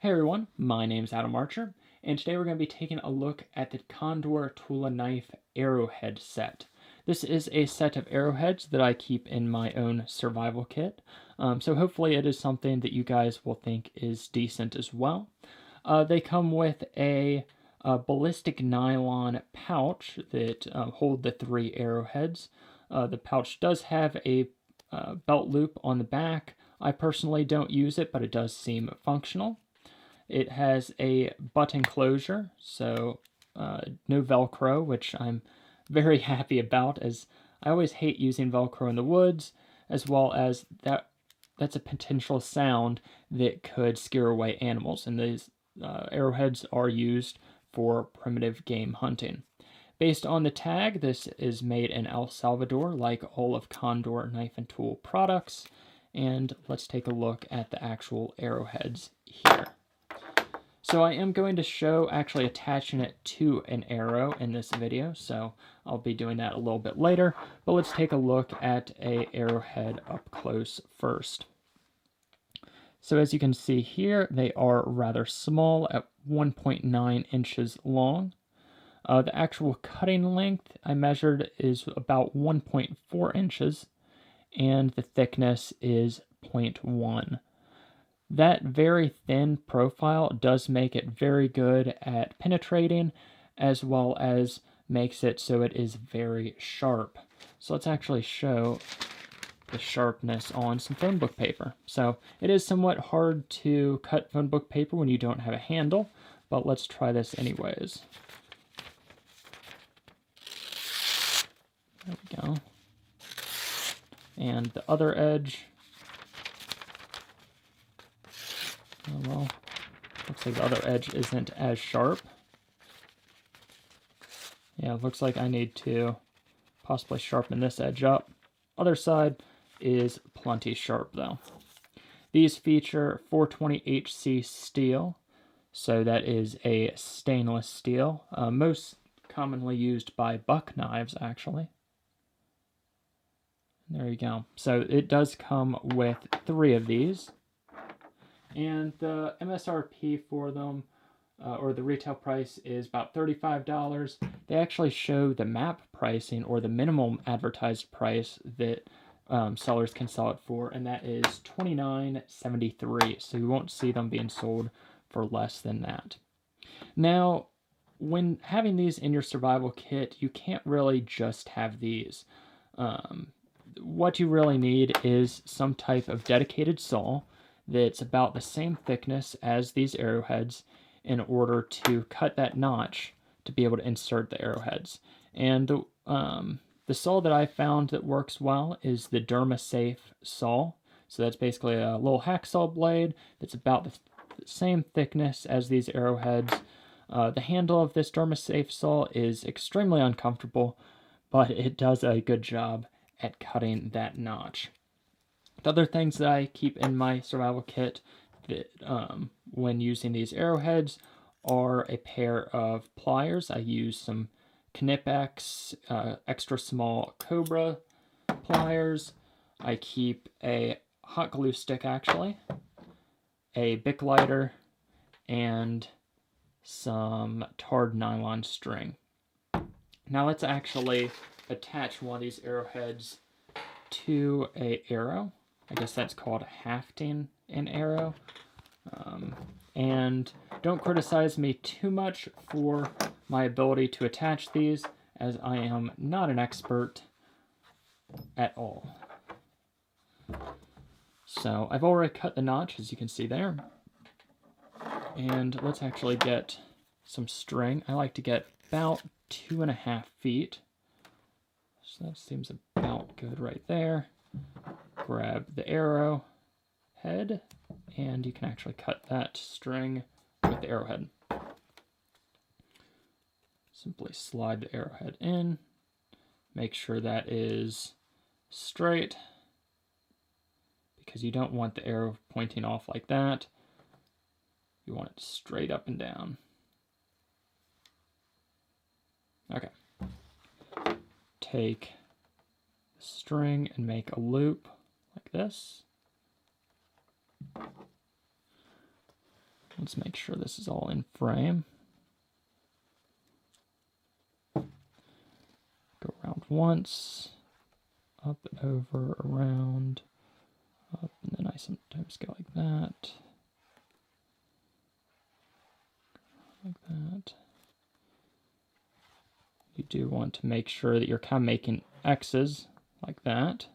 Hey everyone, my name's Adam Archer, and today we're going to be taking a look at the Condor Tula Knife Arrowhead set. This is a set of arrowheads that I keep in my own survival kit, so hopefully it is something that you guys will think is decent as well. They come with a ballistic nylon pouch that hold the 3 arrowheads. The pouch does have a belt loop on the back. I personally don't use it, but it does seem functional. It has a button closure, so no Velcro, which I'm very happy about, as I always hate using Velcro in the woods, as well as that's a potential sound that could scare away animals, and these arrowheads are used for primitive game hunting. Based on the tag, this is made in El Salvador, like all of Condor Knife and Tool products, and let's take a look at the actual arrowheads here. So I am going to show actually attaching it to an arrow in this video, so I'll be doing that a little bit later, but let's take a look at a arrowhead up close first. So as you can see here, they are rather small at 1.9 inches long. The actual cutting length I measured is about 1.4 inches, and the thickness is 0.1. That very thin profile does make it very good at penetrating, as well as makes it so it is very sharp. So let's actually show the sharpness on some phone book paper. So it is somewhat hard to cut phone book paper when you don't have a handle, but let's try this anyways. There we go. And the other edge. Oh well, looks like the other edge isn't as sharp. Yeah, it looks like I need to possibly sharpen this edge up. Other side is plenty sharp though. These feature 420HC steel, so that is a stainless steel, most commonly used by buck knives actually. There you go. So it does come with 3 of these. And the MSRP for them, or the retail price, is about $35. They actually show the map pricing, or the minimum advertised price that sellers can sell it for, and that is $29.73. So you won't see them being sold for less than that. Now, when having these in your survival kit, you can't really just have these. What you really need is some type of dedicated saw that's about the same thickness as these arrowheads in order to cut that notch to be able to insert the arrowheads. And the saw that I found that works well is the DermaSafe saw. So that's basically a little hacksaw blade that's about the same thickness as these arrowheads. The handle of this DermaSafe saw is extremely uncomfortable, but it does a good job at cutting that notch. The other things that I keep in my survival kit that when using these arrowheads are a pair of pliers. I use some Knipex extra small Cobra pliers. I keep a hot glue stick actually, a Bic lighter, and some tarred nylon string. Now let's actually attach one of these arrowheads to an arrow. I guess that's called hafting an arrow. And don't criticize me too much for my ability to attach these, as I am not an expert at all. So I've already cut the notch, as you can see there. And let's actually get some string. I like to get about 2.5 feet. So that seems about good right there. Grab the arrow head, and you can actually cut that string with the arrowhead. Simply slide the arrowhead in, make sure that is straight, because you don't want the arrow pointing off like that. You want it straight up and down. Okay. Take the string and make a loop like this. Let's make sure this is all in frame. Go around once, up, over, around, up, and then I sometimes go like that. Like that. You do want to make sure that you're kind of making X's like that.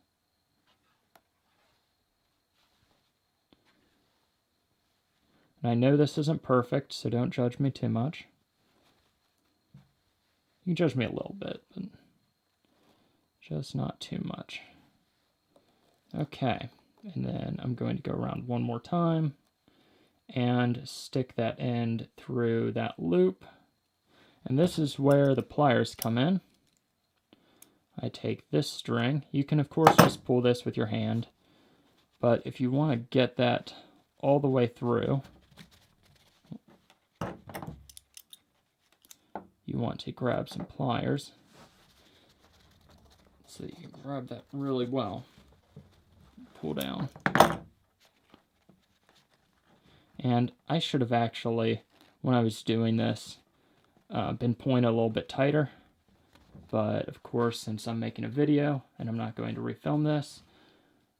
And I know this isn't perfect, so don't judge me too much. You can judge me a little bit, but just not too much. Okay, and then I'm going to go around one more time and stick that end through that loop. And this is where the pliers come in. I take this string. You can, of course, just pull this with your hand. But if you want to get that all the way through, you want to grab some pliers so that you can grab that really well. Pull down. And I should have actually, when I was doing this, been pointed a little bit tighter. But of course, since I'm making a video and I'm not going to refilm this,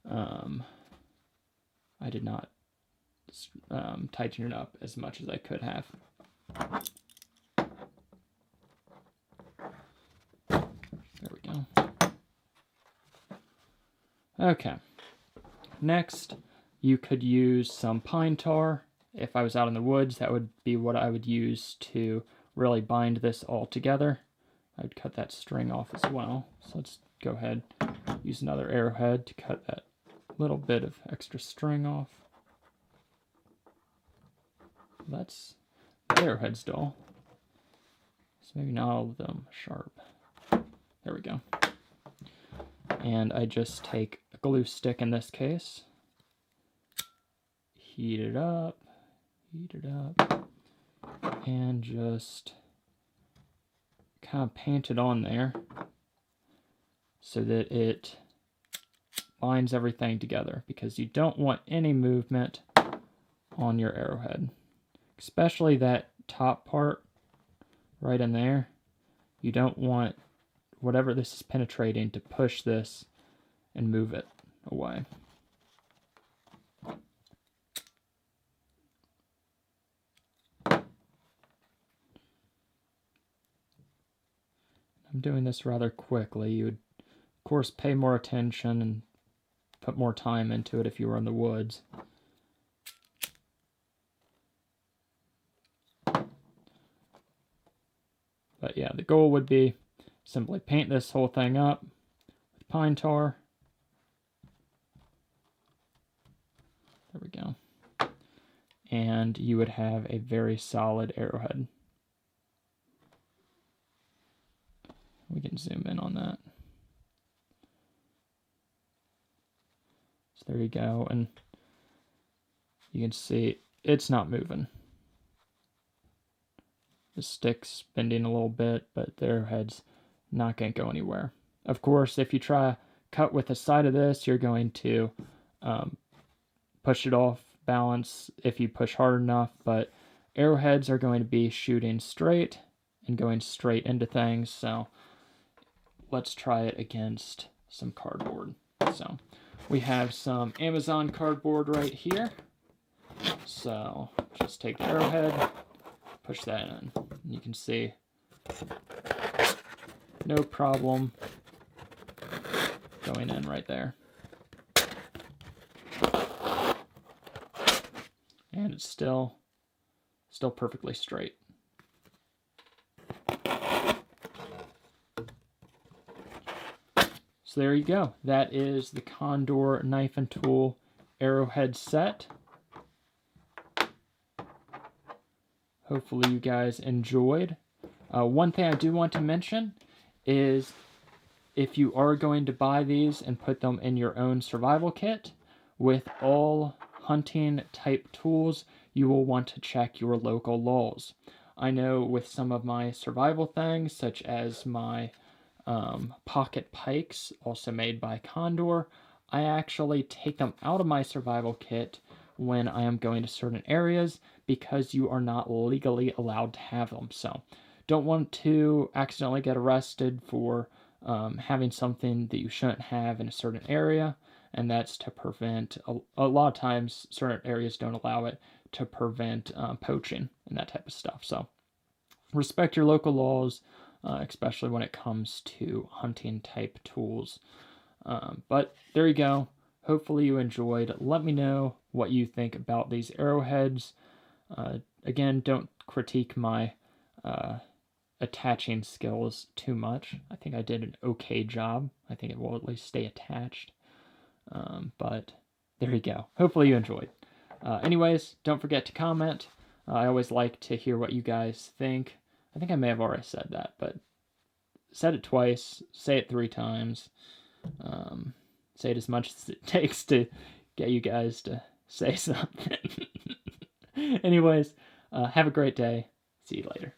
I did not tighten it up as much as I could have. There we go. Okay. Next, you could use some pine tar. If I was out in the woods, that would be what I would use to really bind this all together. I'd cut that string off as well. So let's go ahead, use another arrowhead to cut that little bit of extra string off. That's the arrowhead's dull. So maybe not all of them sharp. There we go. And I just take a glue stick in this case, heat it up, and just kind of paint it on there so that it binds everything together, because you don't want any movement on your arrowhead, especially that top part right in there. You don't want whatever this is penetrating to push this and move it away. I'm doing this rather quickly. You would, of course, pay more attention and put more time into it if you were in the woods. But yeah, the goal would be simply paint this whole thing up with pine tar. There we go. And you would have a very solid arrowhead. We can zoom in on that. So there you go, and you can see it's not moving. The stick's bending a little bit, but the arrowhead's not going to go anywhere. Of course, if you try to cut with the side of this, you're going to push it off balance if you push hard enough, but arrowheads are going to be shooting straight and going straight into things, so let's try it against some cardboard. So we have some Amazon cardboard right here. So just take the arrowhead, push that in. And you can see no problem going in right there. And it's still perfectly straight. So there you go. That is the Condor knife and tool arrowhead set. Hopefully you guys enjoyed. One thing I do want to mention is if you are going to buy these and put them in your own survival kit, with all hunting type tools, you will want to check your local laws. I know with some of my survival things, such as my pocket pikes, also made by Condor, I actually take them out of my survival kit when I am going to certain areas because you are not legally allowed to have them. So don't want to accidentally get arrested for having something that you shouldn't have in a certain area, and that's to prevent, a lot of times certain areas don't allow it, to prevent poaching and that type of stuff. So respect your local laws, especially when it comes to hunting type tools. But there you go. Hopefully you enjoyed. Let me know what you think about these arrowheads. Again, don't critique my attaching skills too much. I think I did an okay job. I think it will at least stay attached. But there you go. Hopefully you enjoyed. Anyways, don't forget to comment. I always like to hear what you guys think. I think I may have already said that, but said it twice, say it 3 times. Say it as much as it takes to get you guys to say something. Anyways, have a great day. See you later.